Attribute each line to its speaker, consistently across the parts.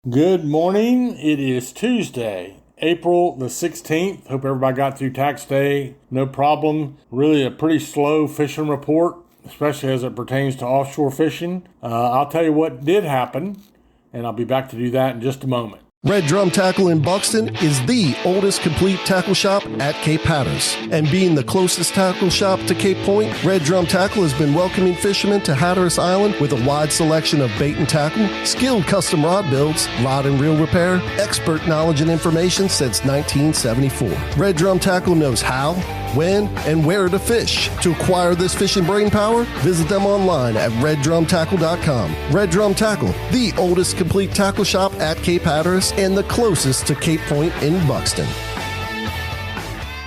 Speaker 1: Good morning. It is Tuesday, April the 16th. Hope everybody got through tax day. No problem. Really a pretty slow fishing report, especially as it pertains to offshore fishing. I'll tell you what did happen, and I'll be back to do that in just a moment.
Speaker 2: Red Drum Tackle in Buxton is the oldest complete tackle shop at Cape Hatteras. And being the closest tackle shop to Cape Point, Red Drum Tackle has been welcoming fishermen to Hatteras Island with a wide selection of bait and tackle, skilled custom rod builds, rod and reel repair, expert knowledge and information since 1974. Red Drum Tackle knows how, when, and where to fish. To acquire this fishing brain power, visit them online at reddrumtackle.com. Red Drum Tackle, the oldest complete tackle shop at Cape Hatteras and the closest to Cape Point in Buxton.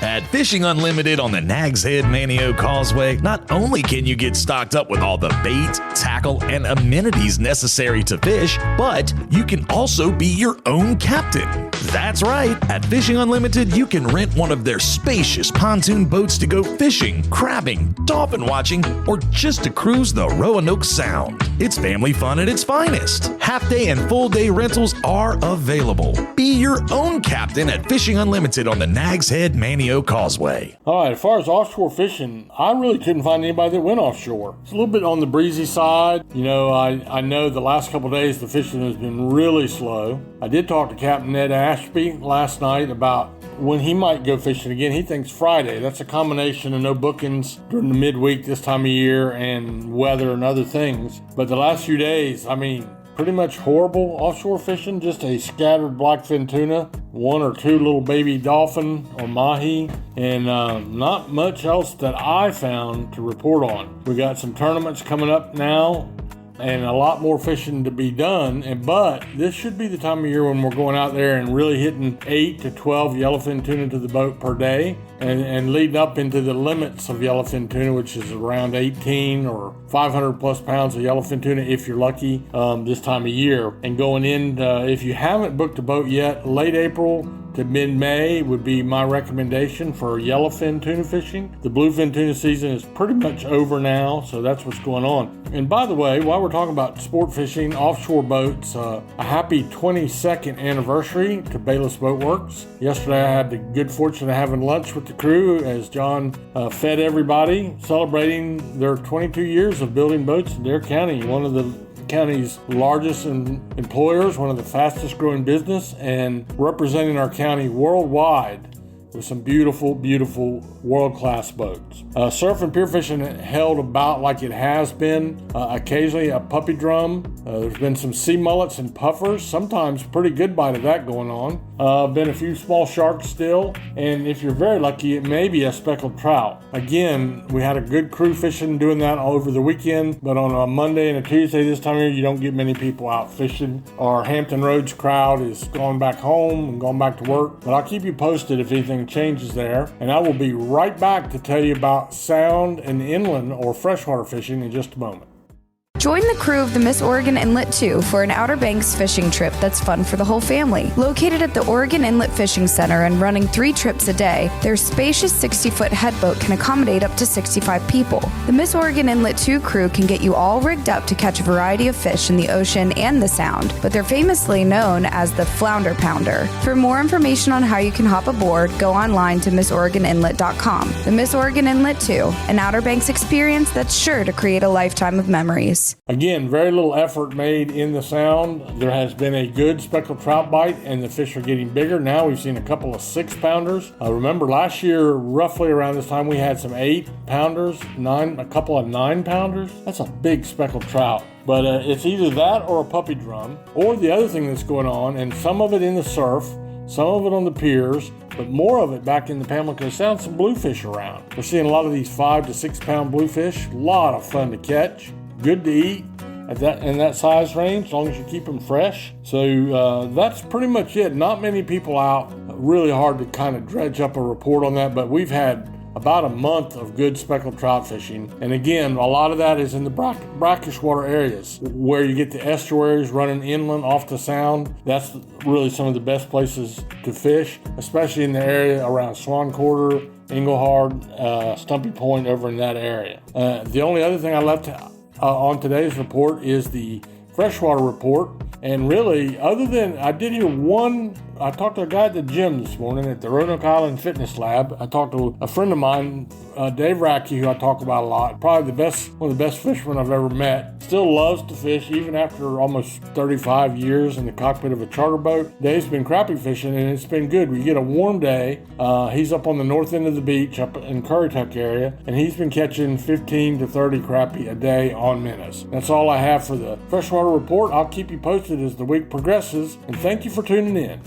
Speaker 3: At Fishing Unlimited on the Nags Head Manio Causeway, not only can you get stocked up with all the bait, tackle, and amenities necessary to fish, but you can also be your own captain. That's right. At Fishing Unlimited, you can rent one of their spacious pontoon boats to go fishing, crabbing, dolphin watching, or just to cruise the Roanoke Sound. It's family fun at its finest. Half-day and full-day rentals are available. Be your own captain at Fishing Unlimited on the Nags Head Manio Causeway.
Speaker 1: All right, as far as offshore fishing, I really couldn't find anybody that went offshore. It's a little bit on the breezy side. You know, I know the last couple of days the fishing has been really slow. I did talk to Captain Ned Ashby last night about when he might go fishing again. He thinks Friday. That's a combination of no bookings during the midweek this time of year and weather and other things. But the last few days, I mean, pretty much horrible offshore fishing, just a scattered blackfin tuna, one or two little baby dolphin or mahi, and not much else that I found to report on. We got some tournaments coming up now and a lot more fishing to be done, but this should be the time of year when we're going out there and really hitting 8 to 12 yellowfin tuna to the boat per day and leading up into the limits of yellowfin tuna, which is around 18 or 500 plus pounds of yellowfin tuna if you're lucky this time of year. And going in, if you haven't booked a boat yet, late April to mid-May would be my recommendation for yellowfin tuna fishing. The bluefin tuna season is pretty much over now, so that's what's going on. And by the way, while we're talking about sport fishing, offshore boats, a happy 22nd anniversary to Bayless Boat Works. Yesterday I had the good fortune of having lunch with the crew as John fed everybody, celebrating their 22 years of building boats in Dare County, one of the county's largest employers, one of the fastest growing business, and representing our county worldwide with some beautiful, beautiful world-class boats. Surf and pier fishing held about like it has been. Occasionally a puppy drum. There's been some sea mullets and puffers, sometimes pretty good bite of that going on. Been a few small sharks still, and if you're very lucky, it may be a speckled trout. Again, we had a good crew fishing doing that all over the weekend, but on a Monday and a Tuesday this time of year, you don't get many people out fishing. Our Hampton Roads crowd is going back home and going back to work, but I'll keep you posted if anything changes there, and I will be right back to tell you about sound and inland or freshwater fishing in just a moment.
Speaker 4: Join the crew of the Miss Oregon Inlet 2 for an Outer Banks fishing trip that's fun for the whole family. Located at the Oregon Inlet Fishing Center and running 3 trips a day, their spacious 60-foot headboat can accommodate up to 65 people. The Miss Oregon Inlet 2 crew can get you all rigged up to catch a variety of fish in the ocean and the Sound, but they're famously known as the Flounder Pounder. For more information on how you can hop aboard, go online to missoregoninlet.com. The Miss Oregon Inlet 2, an Outer Banks experience that's sure to create a lifetime of memories.
Speaker 1: Again, very little effort made in the Sound. There has been a good speckled trout bite, and the fish are getting bigger. Now we've seen a couple of 6-pounders. Remember last year, roughly around this time, we had some 8-pounders, a couple of 9-pounders. That's a big speckled trout. But it's either that or a puppy drum, or the other thing that's going on, and some of it in the surf, some of it on the piers, but more of it back in the Pamlico Sound, some bluefish around. We're seeing a lot of these 5 to 6 pound bluefish, a lot of fun to catch. Good to eat in that size range, as long as you keep them fresh. So that's pretty much it. Not many people out. Really hard to kind of dredge up a report on that, but we've had about a month of good speckled trout fishing. And again, a lot of that is in the brackish water areas where you get the estuaries running inland off the Sound. That's really some of the best places to fish, especially in the area around Swan Quarter, Englehard, Stumpy Point, over in that area. The only other thing I left on today's report is the freshwater report. And really, other than I did hear I talked to a guy at the gym this morning at the Roanoke Island Fitness Lab. I talked to a friend of mine, Dave Racky, who I talk about a lot. Probably one of the best fishermen I've ever met. Still loves to fish, even after almost 35 years in the cockpit of a charter boat. Dave's been crappie fishing, and it's been good. We get a warm day. He's up on the north end of the beach, up in Currituck area, and he's been catching 15 to 30 crappie a day on minnows. That's all I have for the freshwater report. I'll keep you posted as the week progresses, and thank you for tuning in.